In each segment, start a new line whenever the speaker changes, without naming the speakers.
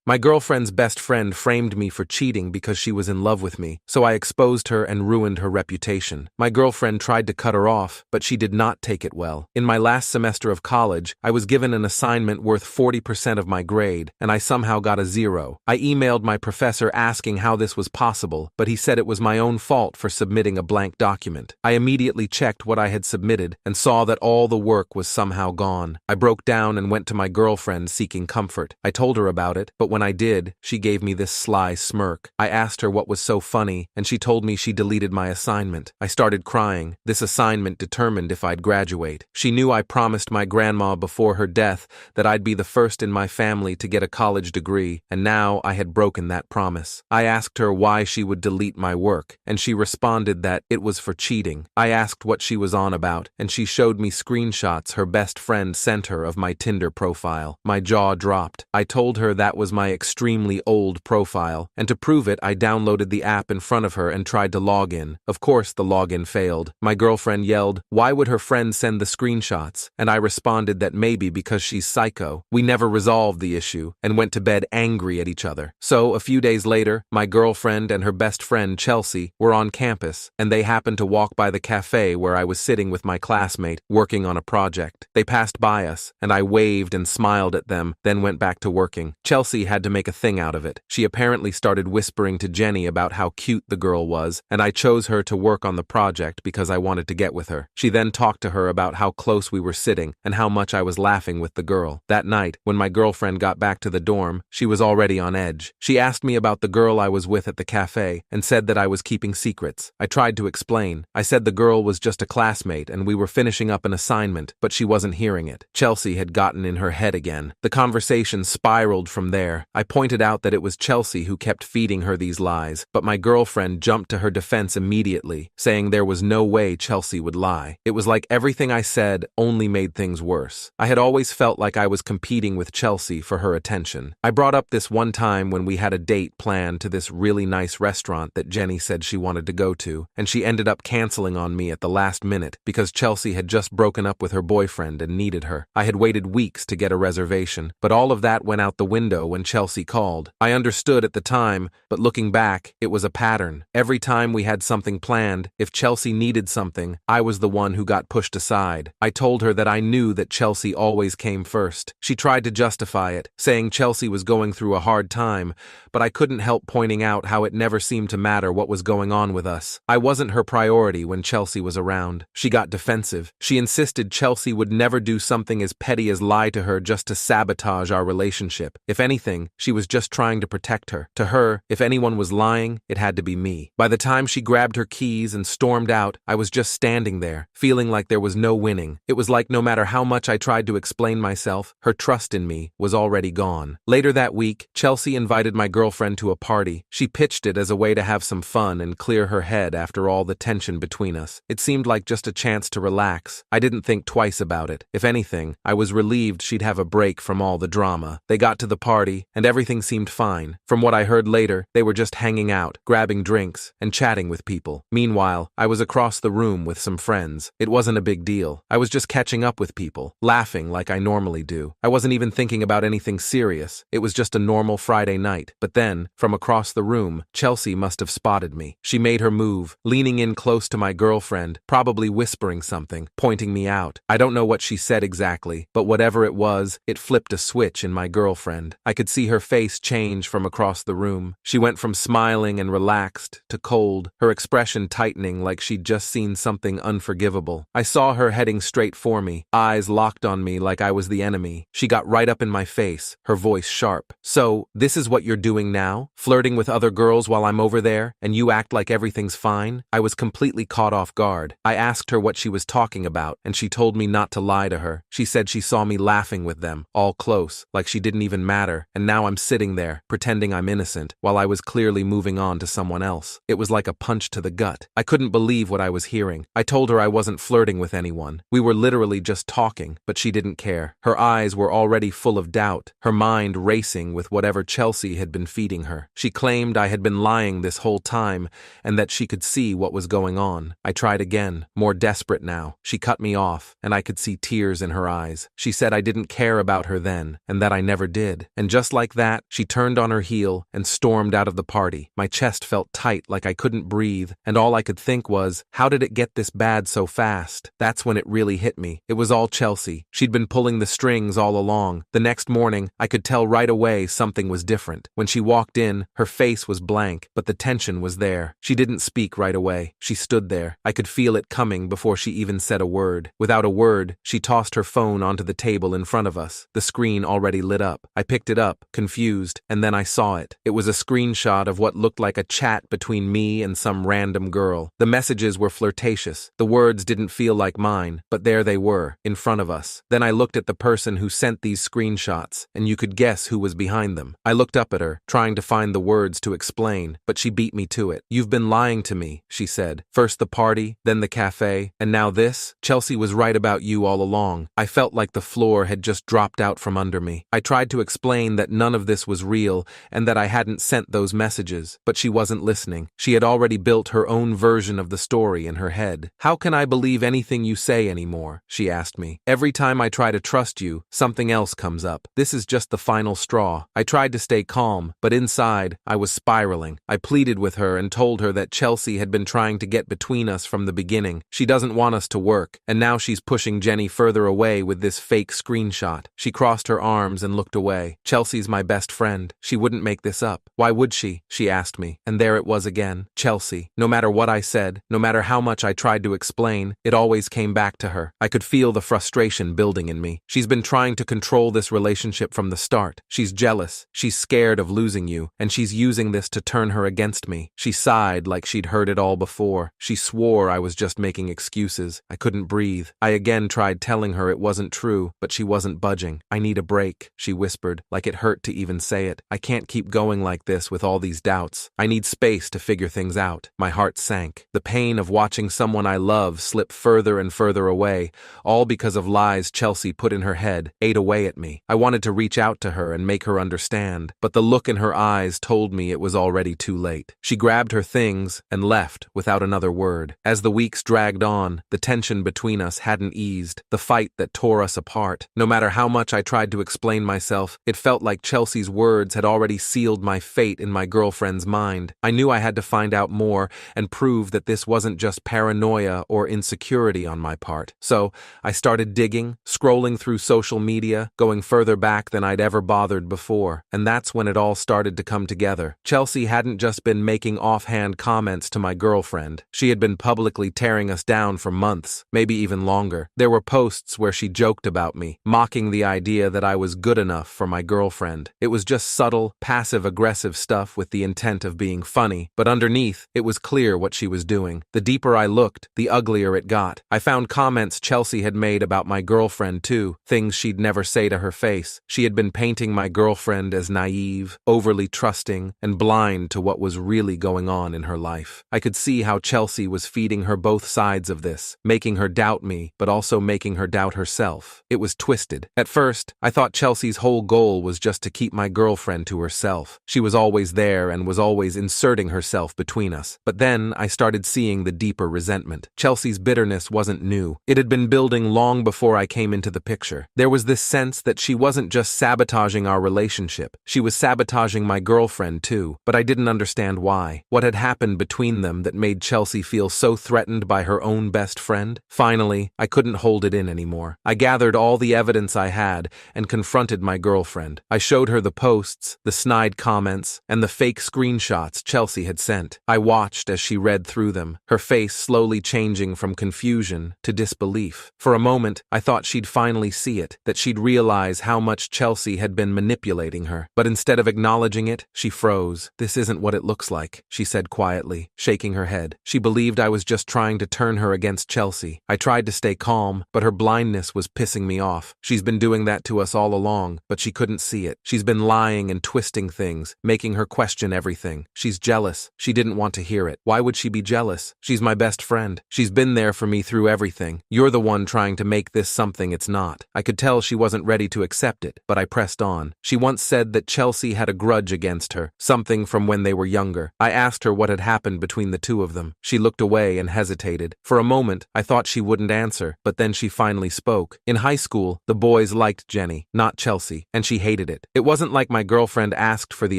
My girlfriend's best friend framed me for cheating because she was in love with me, so I exposed her and ruined her reputation. My girlfriend tried to cut her off, but she did not take it well. In my last semester of college, I was given an assignment worth 40% of my grade, and I somehow got a 0. I emailed my professor asking how this was possible, but he said it was my own fault for submitting a blank document. I immediately checked what I had submitted and saw that all the work was somehow gone. I broke down and went to my girlfriend seeking comfort. I told her about it, but when I did, she gave me this sly smirk. I asked her what was so funny, and she told me she deleted my assignment. I started crying. This assignment determined if I'd graduate. She knew I promised my grandma before her death that I'd be the first in my family to get a college degree, and now I had broken that promise. I asked her why she would delete my work, and she responded that it was for cheating. I asked what she was on about, and she showed me screenshots her best friend sent her of my Tinder profile. My jaw dropped. I told her that was my extremely old profile, and to prove it, I downloaded the app in front of her and tried to log in. Of course, the login failed. My girlfriend yelled, "Why would her friend send the screenshots?" And I responded that maybe because she's psycho. We never resolved the issue and went to bed angry at each other. So, a few days later, my girlfriend and her best friend, Chelsea, were on campus, and they happened to walk by the cafe where I was sitting with my classmate, working on a project. They passed by us, and I waved and smiled at them, then went back to working. Chelsea had to make a thing out of it. She apparently started whispering to Jenny about how cute the girl was, and I chose her to work on the project because I wanted to get with her. She then talked to her about how close we were sitting and how much I was laughing with the girl. That night, when my girlfriend got back to the dorm, she was already on edge. She asked me about the girl I was with at the cafe and said that I was keeping secrets. I tried to explain. I said the girl was just a classmate and we were finishing up an assignment, but she wasn't hearing it. Chelsea had gotten in her head again. The conversation spiraled from there. I pointed out that it was Chelsea who kept feeding her these lies, but my girlfriend jumped to her defense immediately, saying there was no way Chelsea would lie. It was like everything I said only made things worse. I had always felt like I was competing with Chelsea for her attention. I brought up this one time when we had a date planned to this really nice restaurant that Jenny said she wanted to go to, and she ended up canceling on me at the last minute because Chelsea had just broken up with her boyfriend and needed her. I had waited weeks to get a reservation, but all of that went out the window when Chelsea called. I understood at the time, but looking back, it was a pattern. Every time we had something planned, if Chelsea needed something, I was the one who got pushed aside. I told her that I knew that Chelsea always came first. She tried to justify it, saying Chelsea was going through a hard time, but I couldn't help pointing out how it never seemed to matter what was going on with us. I wasn't her priority when Chelsea was around. She got defensive. She insisted Chelsea would never do something as petty as lie to her just to sabotage our relationship. If anything, she was just trying to protect her. To her, if anyone was lying, it had to be me. By the time she grabbed her keys and stormed out, I was just standing there, feeling like there was no winning. It was like no matter how much I tried to explain myself, her trust in me was already gone. Later that week, Chelsea invited my girlfriend to a party. She pitched it as a way to have some fun and clear her head after all the tension between us. It seemed like just a chance to relax. I didn't think twice about it. If anything, I was relieved she'd have a break from all the drama. They got to the party, and everything seemed fine. From what I heard later, they were just hanging out, grabbing drinks, and chatting with people. Meanwhile, I was across the room with some friends. It wasn't a big deal. I was just catching up with people, laughing like I normally do. I wasn't even thinking about anything serious. It was just a normal Friday night. But then, from across the room, Chelsea must have spotted me. She made her move, leaning in close to my girlfriend, probably whispering something, pointing me out. I don't know what she said exactly, but whatever it was, it flipped a switch in my girlfriend. I could see her face change from across the room. She went from smiling and relaxed to cold, her expression tightening like she'd just seen something unforgivable. I saw her heading straight for me, eyes locked on me like I was the enemy. She got right up in my face, her voice sharp. "So, this is what you're doing now? Flirting with other girls while I'm over there, and you act like everything's fine?" I was completely caught off guard. I asked her what she was talking about, and she told me not to lie to her. She said she saw me laughing with them, all close, like she didn't even matter, and now I'm sitting there, pretending I'm innocent, while I was clearly moving on to someone else. It was like a punch to the gut. I couldn't believe what I was hearing. I told her I wasn't flirting with anyone. We were literally just talking, but she didn't care. Her eyes were already full of doubt, her mind racing with whatever Chelsea had been feeding her. She claimed I had been lying this whole time, and that she could see what was going on. I tried again, more desperate now. She cut me off, and I could see tears in her eyes. She said I didn't care about her then, and that I never did. And just like like that, she turned on her heel and stormed out of the party. My chest felt tight like I couldn't breathe, and all I could think was, how did it get this bad so fast? That's when it really hit me. It was all Chelsea. She'd been pulling the strings all along. The next morning, I could tell right away something was different. When she walked in, her face was blank, but the tension was there. She didn't speak right away. She stood there. I could feel it coming before she even said a word. Without a word, she tossed her phone onto the table in front of us. The screen already lit up. I picked it up, confused, and then I saw it. It was a screenshot of what looked like a chat between me and some random girl. The messages were flirtatious. The words didn't feel like mine, but there they were, in front of us. Then I looked at the person who sent these screenshots, and you could guess who was behind them. I looked up at her, trying to find the words to explain, but she beat me to it. "You've been lying to me," she said. "First the party, then the cafe, and now this? Chelsea was right about you all along." I felt like the floor had just dropped out from under me. I tried to explain that none of this was real and that I hadn't sent those messages, but she wasn't listening. She had already built her own version of the story in her head. "How can I believe anything you say anymore?" she asked me. "Every time I try to trust you, something else comes up. This is just the final straw." I tried to stay calm, but inside, I was spiraling. I pleaded with her and told her that Chelsea had been trying to get between us from the beginning. She doesn't want us to work, and now she's pushing Jenny further away with this fake screenshot. She crossed her arms and looked away. "Chelsea's my best friend. She wouldn't make this up." "Why would she?" she asked me. And there it was again. Chelsea. No matter what I said, no matter how much I tried to explain, it always came back to her. I could feel the frustration building in me. She's been trying to control this relationship from the start. She's jealous. She's scared of losing you, and she's using this to turn her against me. She sighed like she'd heard it all before. She swore I was just making excuses. I couldn't breathe. I again tried telling her it wasn't true, but she wasn't budging. "I need a break," she whispered, like it hurt to even say it. "I can't keep going like this with all these doubts. I need space to figure things out." My heart sank. The pain of watching someone I love slip further and further away, all because of lies Chelsea put in her head, ate away at me. I wanted to reach out to her and make her understand, but the look in her eyes told me it was already too late. She grabbed her things and left without another word. As the weeks dragged on, the tension between us hadn't eased, the fight that tore us apart. No matter how much I tried to explain myself, it felt like Chelsea's words had already sealed my fate in my girlfriend's mind. I knew I had to find out more and prove that this wasn't just paranoia or insecurity on my part. So I started digging, scrolling through social media, going further back than I'd ever bothered before. And that's when it all started to come together. Chelsea hadn't just been making offhand comments to my girlfriend. She had been publicly tearing us down for months, maybe even longer. There were posts where she joked about me, mocking the idea that I was good enough for my girlfriend. It was just subtle, passive-aggressive stuff with the intent of being funny, but underneath, it was clear what she was doing. The deeper I looked, the uglier it got. I found comments Chelsea had made about my girlfriend too, things she'd never say to her face. She had been painting my girlfriend as naive, overly trusting, and blind to what was really going on in her life. I could see how Chelsea was feeding her both sides of this, making her doubt me, but also making her doubt herself. It was twisted. At first, I thought Chelsea's whole goal was just to keep my girlfriend to herself. She was always there and was always inserting herself between us. But then I started seeing the deeper resentment. Chelsea's bitterness wasn't new. It had been building long before I came into the picture. There was this sense that she wasn't just sabotaging our relationship. She was sabotaging my girlfriend too, but I didn't understand why. What had happened between them that made Chelsea feel so threatened by her own best friend? Finally, I couldn't hold it in anymore. I gathered all the evidence I had and confronted my girlfriend. I showed her the posts, the snide comments, and the fake screenshots Chelsea had sent. I watched as she read through them, her face slowly changing from confusion to disbelief. For a moment, I thought she'd finally see it, that she'd realize how much Chelsea had been manipulating her. But instead of acknowledging it, she froze. "This isn't what it looks like," she said quietly, shaking her head. She believed I was just trying to turn her against Chelsea. I tried to stay calm, but her blindness was pissing me off. "She's been doing that to us all along, but she couldn't see it. She's been lying and twisting things, making her question everything. She's jealous. She didn't want to hear it. Why would she be jealous? She's my best friend. She's been there for me through everything. You're the one trying to make this something it's not." I could tell she wasn't ready to accept it, but I pressed on. She once said that Chelsea had a grudge against her, something from when they were younger. I asked her what had happened between the two of them. She looked away and hesitated. For a moment, I thought she wouldn't answer, but then she finally spoke. "In high school, the boys liked Jenny, not Chelsea, and she hated it. It wasn't like my girlfriend asked for the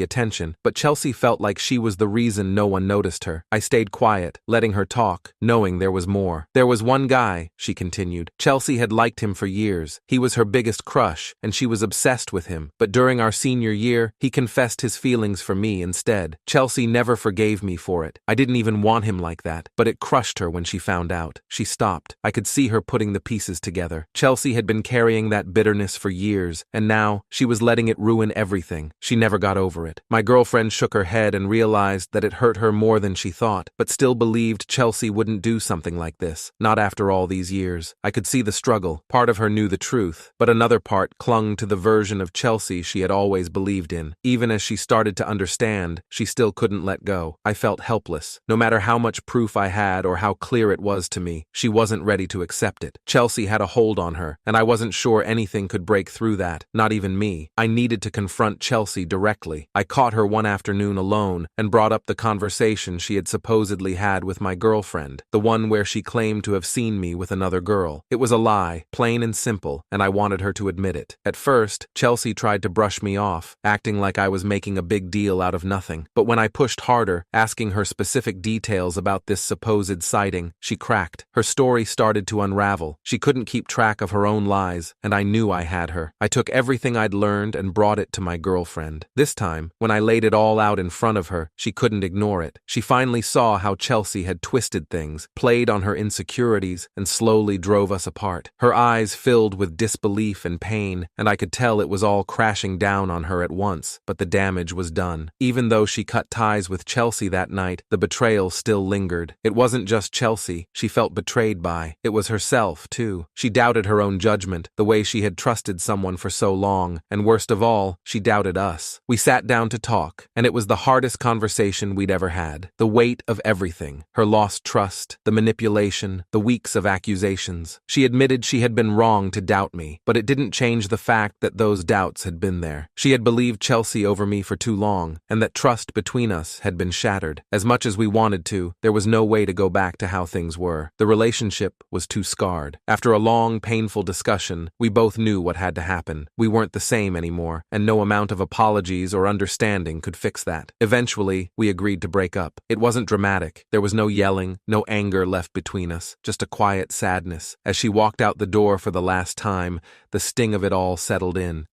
attention, but Chelsea felt like she was the reason no one noticed her. I stayed quiet, letting her talk, knowing there was more. There was one guy, she continued. Chelsea had liked him for years. He was her biggest crush, and she was obsessed with him. But during our senior year, he confessed his feelings for me instead. Chelsea never forgave me for it. I didn't even want him like that, but it crushed her when she found out. She stopped. I could see her putting the pieces together. Chelsea had been carrying that bitterness for years, and now she was letting it ruin everything. She never got over it. My girlfriend shook her head and realized that it hurt her more than she thought, but still believed Chelsea wouldn't do something like this. Not after all these years. I could see the struggle. Part of her knew the truth, but another part clung to the version of Chelsea she had always believed in. Even as she started to understand, she still couldn't let go. I felt helpless. No matter how much proof I had or how clear it was to me, she wasn't ready to accept it. Chelsea had a hold on her, and I wasn't sure anything could break through that, not even me. I needed to confront Chelsea directly. I caught her one afternoon alone and brought up the conversation she had supposedly had with my girlfriend, the one where she claimed to have seen me with another girl. It was a lie, plain and simple, and I wanted her to admit it. At first, Chelsea tried to brush me off, acting like I was making a big deal out of nothing. But when I pushed harder, asking her specific details about this supposed sighting, she cracked. Her story started to unravel. She couldn't keep track of her own lies, and I knew I had her. I took everything I'd learned and brought it to my girlfriend. This time, when I laid it all out in front of her, she couldn't ignore it. She finally saw how Chelsea had twisted things, played on her insecurities, and slowly drove us apart. Her eyes filled with disbelief and pain, and I could tell it was all crashing down on her at once, but the damage was done. Even though she cut ties with Chelsea that night, the betrayal still lingered. It wasn't just Chelsea she felt betrayed by. It was herself, too. She doubted her own judgment, the way she had trusted someone for so long, and worst of all, she doubted us. We sat down to talk, and it was the hardest conversation we'd ever had. The weight of everything, her lost trust, the manipulation, the weeks of accusations. She admitted she had been wrong to doubt me, but it didn't change the fact that those doubts had been there. She had believed Chelsea over me for too long, and that trust between us had been shattered. As much as we wanted to, there was no way to go back to how things were. The relationship was too scarred. After a long, painful discussion, we both knew what had to happen. We weren't the same anymore, and no amount of apologies or understanding could fix that. Eventually, we agreed to break up. It wasn't dramatic. There was no yelling, no anger left between us, just a quiet sadness. As she walked out the door for the last time, the sting of it all settled in.